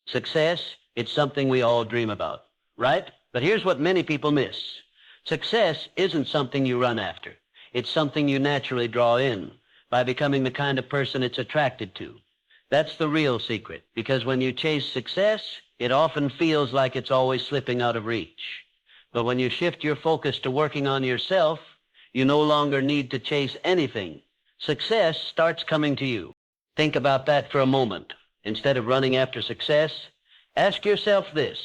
Success, it's something we all dream about, right? But here's what many people miss. Success isn't something you run after. It's something you naturally draw in by becoming the kind of person it's attracted to. That's the real secret, because when you chase success, it often feels like it's always slipping out of reach. But when you shift your focus to working on yourself, you no longer need to chase anything. Success starts coming to you. Think about that for a moment. Instead of running after success, ask yourself this: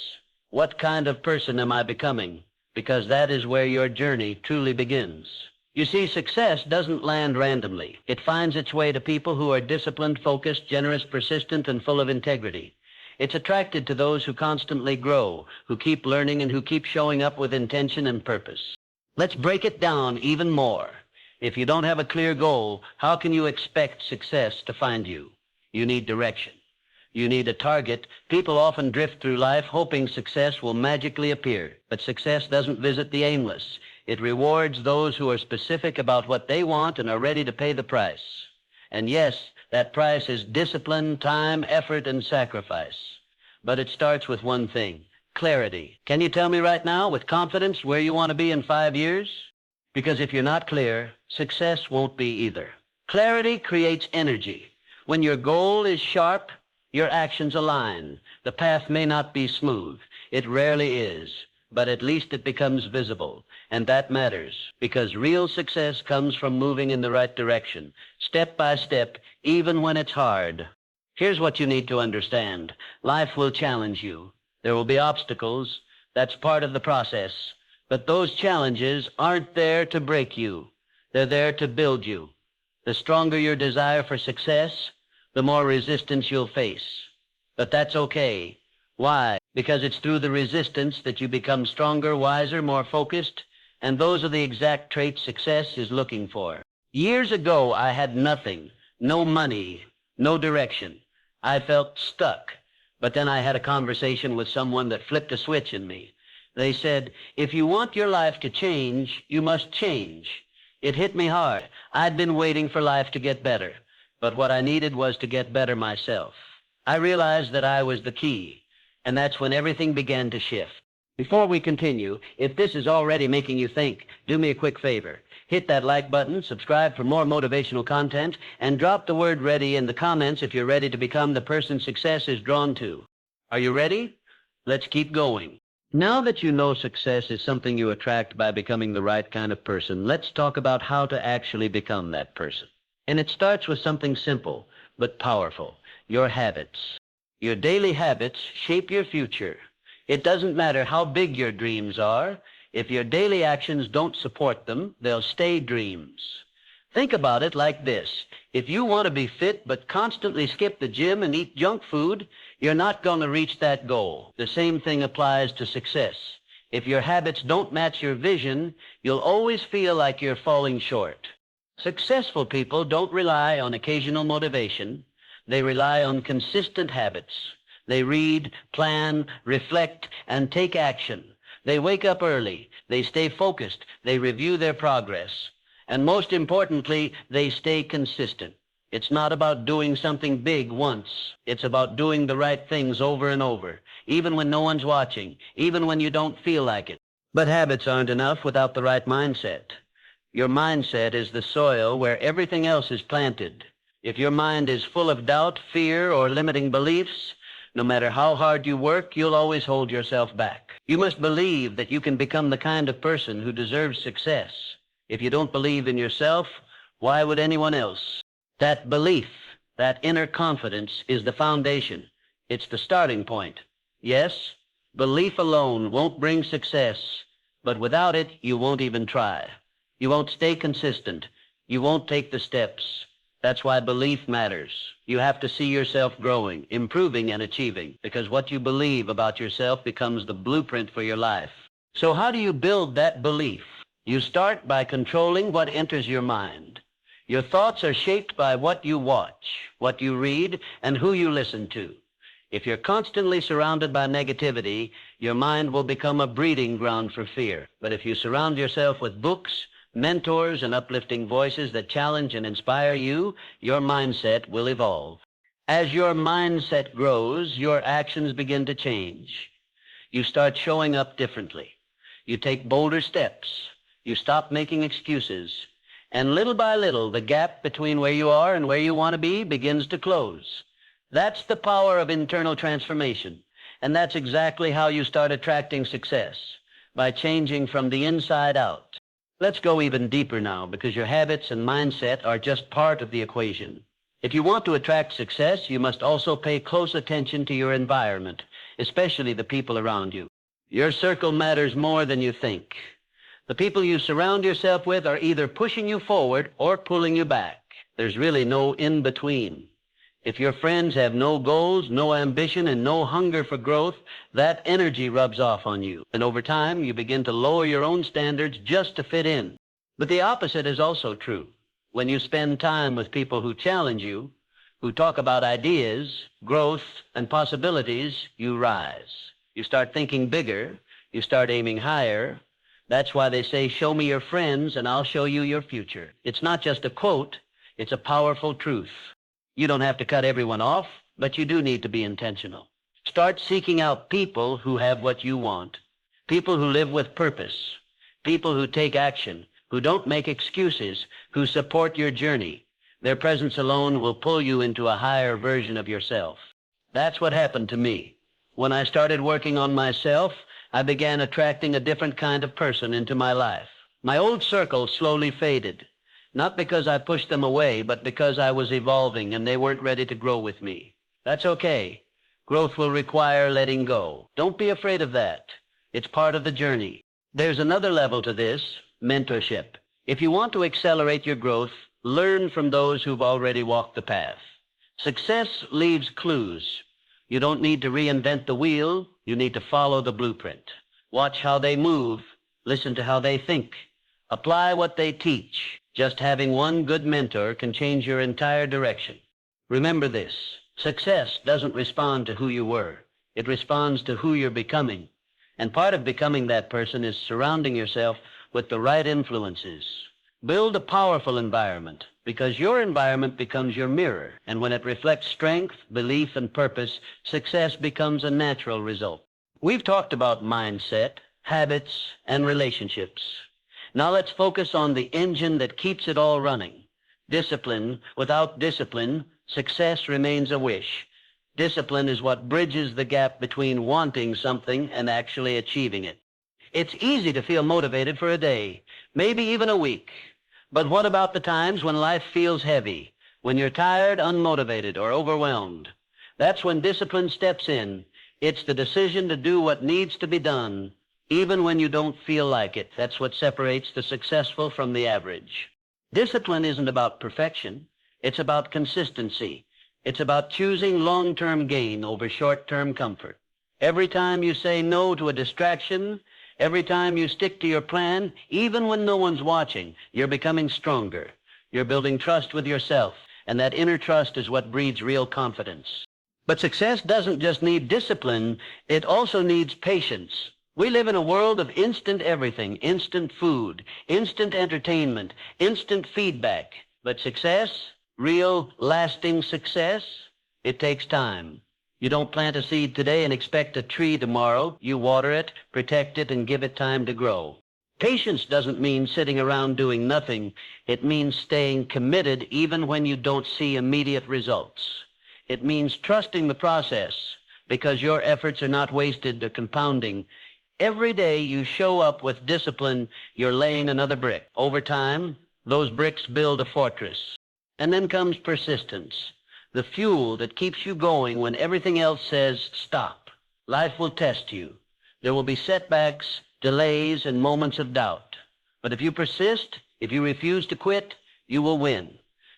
what kind of person am I becoming? Because that is where your journey truly begins. You see, success doesn't land randomly. It finds its way to people who are disciplined, focused, generous, persistent, and full of integrity. It's attracted to those who constantly grow, who keep learning, and who keep showing up with intention and purpose. Let's break it down even more. If you don't have a clear goal, how can you expect success to find you? You need direction. You need a target. People often drift through life hoping success will magically appear. But success doesn't visit the aimless. It rewards those who are specific about what they want and are ready to pay the price. And yes, that price is discipline, time, effort, and sacrifice. But it starts with one thing: clarity. Can you tell me right now, with confidence, where you want to be in 5 years? Because if you're not clear, success won't be either. Clarity creates energy. When your goal is sharp, your actions align. The path may not be smooth. It rarely is. But at least it becomes visible. And that matters, because real success comes from moving in the right direction, step by step, even when it's hard. Here's what you need to understand. Life will challenge you. There will be obstacles. That's part of the process. But those challenges aren't there to break you. They're there to build you. The stronger your desire for success, the more resistance you'll face. But that's okay. Why? Because it's through the resistance that you become stronger, wiser, more focused, and those are the exact traits success is looking for. Years ago, I had nothing, no money, no direction. I felt stuck. But then I had a conversation with someone that flipped a switch in me. They said, if you want your life to change, you must change. It hit me hard. I'd been waiting for life to get better. But what I needed was to get better myself. I realized that I was the key, and that's when everything began to shift. Before we continue, if this is already making you think, do me a quick favor. Hit that like button, subscribe for more motivational content, and drop the word ready in the comments if you're ready to become the person success is drawn to. Are you ready? Let's keep going. Now that you know success is something you attract by becoming the right kind of person, let's talk about how to actually become that person. And it starts with something simple but powerful: your habits. Your daily habits shape your future. It doesn't matter how big your dreams are. If your daily actions don't support them, they'll stay dreams. Think about it like this. If you want to be fit but constantly skip the gym and eat junk food, you're not going to reach that goal. The same thing applies to success. If your habits don't match your vision, you'll always feel like you're falling short. Successful people don't rely on occasional motivation. They rely on consistent habits. They read, plan, reflect, and take action. They wake up early. They stay focused. They review their progress. And most importantly, they stay consistent. It's not about doing something big once. It's about doing the right things over and over, even when no one's watching, even when you don't feel like it. But habits aren't enough without the right mindset. Your mindset is the soil where everything else is planted. If your mind is full of doubt, fear, or limiting beliefs, no matter how hard you work, you'll always hold yourself back. You must believe that you can become the kind of person who deserves success. If you don't believe in yourself, why would anyone else? That belief, that inner confidence, is the foundation. It's the starting point. Yes, belief alone won't bring success, but without it, you won't even try. You won't stay consistent. You won't take the steps. That's why belief matters. You have to see yourself growing, improving, and achieving, because what you believe about yourself becomes the blueprint for your life. So how do you build that belief? You start by controlling what enters your mind. Your thoughts are shaped by what you watch, what you read, and who you listen to. If you're constantly surrounded by negativity, your mind will become a breeding ground for fear. But if you surround yourself with books, mentors, and uplifting voices that challenge and inspire you, your mindset will evolve. As your mindset grows, your actions begin to change. You start showing up differently. You take bolder steps. You stop making excuses. And little by little, the gap between where you are and where you want to be begins to close. That's the power of internal transformation. And that's exactly how you start attracting success, by changing from the inside out. Let's go even deeper now, because your habits and mindset are just part of the equation. If you want to attract success, you must also pay close attention to your environment, especially the people around you. Your circle matters more than you think. The people you surround yourself with are either pushing you forward or pulling you back. There's really no in-between. If your friends have no goals, no ambition, and no hunger for growth, that energy rubs off on you. And over time, you begin to lower your own standards just to fit in. But the opposite is also true. When you spend time with people who challenge you, who talk about ideas, growth, and possibilities, you rise. You start thinking bigger. You start aiming higher. That's why they say, show me your friends and I'll show you your future. It's not just a quote. It's a powerful truth. You don't have to cut everyone off, but you do need to be intentional. Start seeking out people who have what you want, people who live with purpose, people who take action, who don't make excuses, who support your journey. Their presence alone will pull you into a higher version of yourself. That's what happened to me. When I started working on myself, I began attracting a different kind of person into my life. My old circle slowly faded. Not because I pushed them away, but because I was evolving and they weren't ready to grow with me. That's okay. Growth will require letting go. Don't be afraid of that. It's part of the journey. There's another level to this, mentorship. If you want to accelerate your growth, learn from those who've already walked the path. Success leaves clues. You don't need to reinvent the wheel. You need to follow the blueprint. Watch how they move. Listen to how they think. Apply what they teach. Just having one good mentor can change your entire direction. Remember this. Success doesn't respond to who you were. It responds to who you're becoming. And part of becoming that person is surrounding yourself with the right influences. Build a powerful environment, because your environment becomes your mirror. And when it reflects strength, belief, and purpose, success becomes a natural result. We've talked about mindset, habits, and relationships. Now let's focus on the engine that keeps it all running. Discipline. Without discipline, success remains a wish. Discipline is what bridges the gap between wanting something and actually achieving it. It's easy to feel motivated for a day, maybe even a week. But what about the times when life feels heavy, when you're tired, unmotivated, or overwhelmed? That's when discipline steps in. It's the decision to do what needs to be done, even when you don't feel like it. That's what separates the successful from the average. Discipline isn't about perfection. It's about consistency. It's about choosing long-term gain over short-term comfort. Every time you say no to a distraction, every time you stick to your plan, even when no one's watching, you're becoming stronger. You're building trust with yourself, and that inner trust is what breeds real confidence. But success doesn't just need discipline, it also needs patience. We live in a world of instant everything, instant food, instant entertainment, instant feedback. But success, real, lasting success, it takes time. You don't plant a seed today and expect a tree tomorrow. You water it, protect it, and give it time to grow. Patience doesn't mean sitting around doing nothing. It means staying committed even when you don't see immediate results. It means trusting the process, because your efforts are not wasted or compounding. Every day you show up with discipline, you're laying another brick. Over time, those bricks build a fortress. And then comes persistence, the fuel that keeps you going when everything else says stop. Life will test you. There will be setbacks, delays, and moments of doubt. But if you persist, if you refuse to quit, you will win.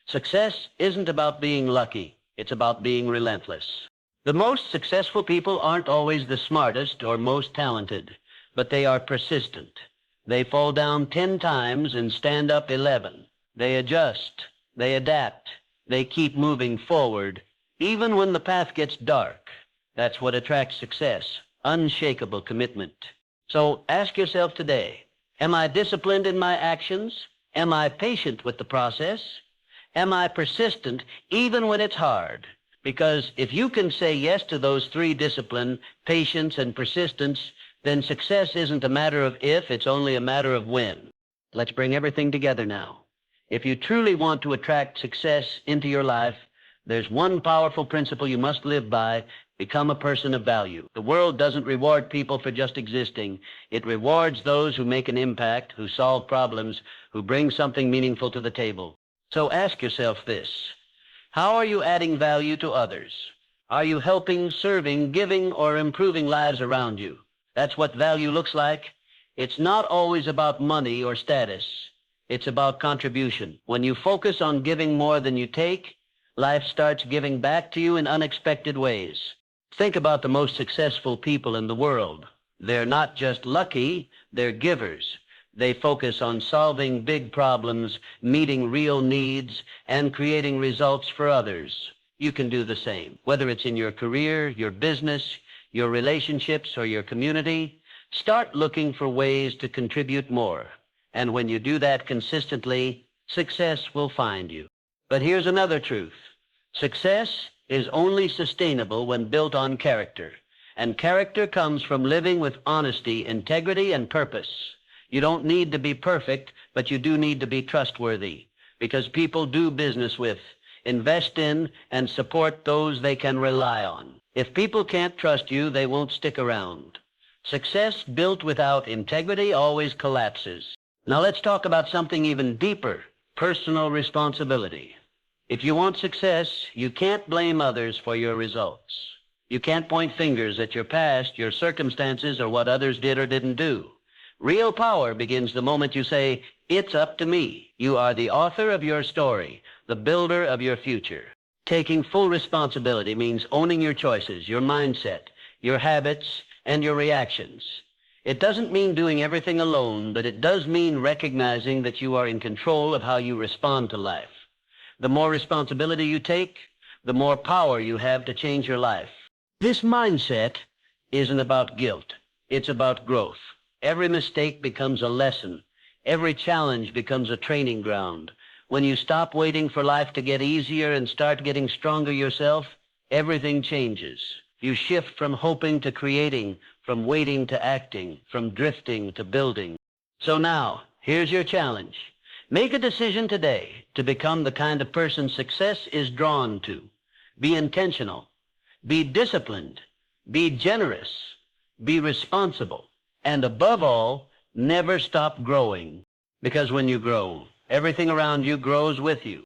Success isn't about being lucky. It's about being relentless. The most successful people aren't always the smartest or most talented, but they are persistent. They fall down 10 times and stand up 11. They adjust. They adapt. They keep moving forward, even when the path gets dark. That's what attracts success, unshakable commitment. So ask yourself today, am I disciplined in my actions? Am I patient with the process? Am I persistent even when it's hard? Because if you can say yes to those three disciplines, patience and persistence, then success isn't a matter of if, it's only a matter of when. Let's bring everything together now. If you truly want to attract success into your life, there's one powerful principle you must live by: become a person of value. The world doesn't reward people for just existing. It rewards those who make an impact, who solve problems, who bring something meaningful to the table. So ask yourself this: how are you adding value to others? Are you helping, serving, giving, or improving lives around you? That's what value looks like. It's not always about money or status. It's about contribution. When you focus on giving more than you take, life starts giving back to you in unexpected ways. Think about the most successful people in the world. They're not just lucky, they're givers. They focus on solving big problems, meeting real needs, and creating results for others. You can do the same, whether it's in your career, your business, your relationships, or your community. Start looking for ways to contribute more. And when you do that consistently, success will find you. But here's another truth. Success is only sustainable when built on character. And character comes from living with honesty, integrity, and purpose. You don't need to be perfect, but you do need to be trustworthy, because people do business with, invest in, and support those they can rely on. If people can't trust you, they won't stick around. Success built without integrity always collapses. Now let's talk about something even deeper: personal responsibility. If you want success, you can't blame others for your results. You can't point fingers at your past, your circumstances, or what others did or didn't do. Real power begins the moment you say, "It's up to me." You are the author of your story, the builder of your future. Taking full responsibility means owning your choices, your mindset, your habits, and your reactions. It doesn't mean doing everything alone, but it does mean recognizing that you are in control of how you respond to life. The more responsibility you take, the more power you have to change your life. This mindset isn't about guilt. It's about growth. Every mistake becomes a lesson. Every challenge becomes a training ground. When you stop waiting for life to get easier and start getting stronger yourself, everything changes. You shift from hoping to creating, from waiting to acting, from drifting to building. So now, here's your challenge. Make a decision today to become the kind of person success is drawn to. Be intentional. Be disciplined. Be generous. Be responsible. And above all, never stop growing. Because when you grow, everything around you grows with you.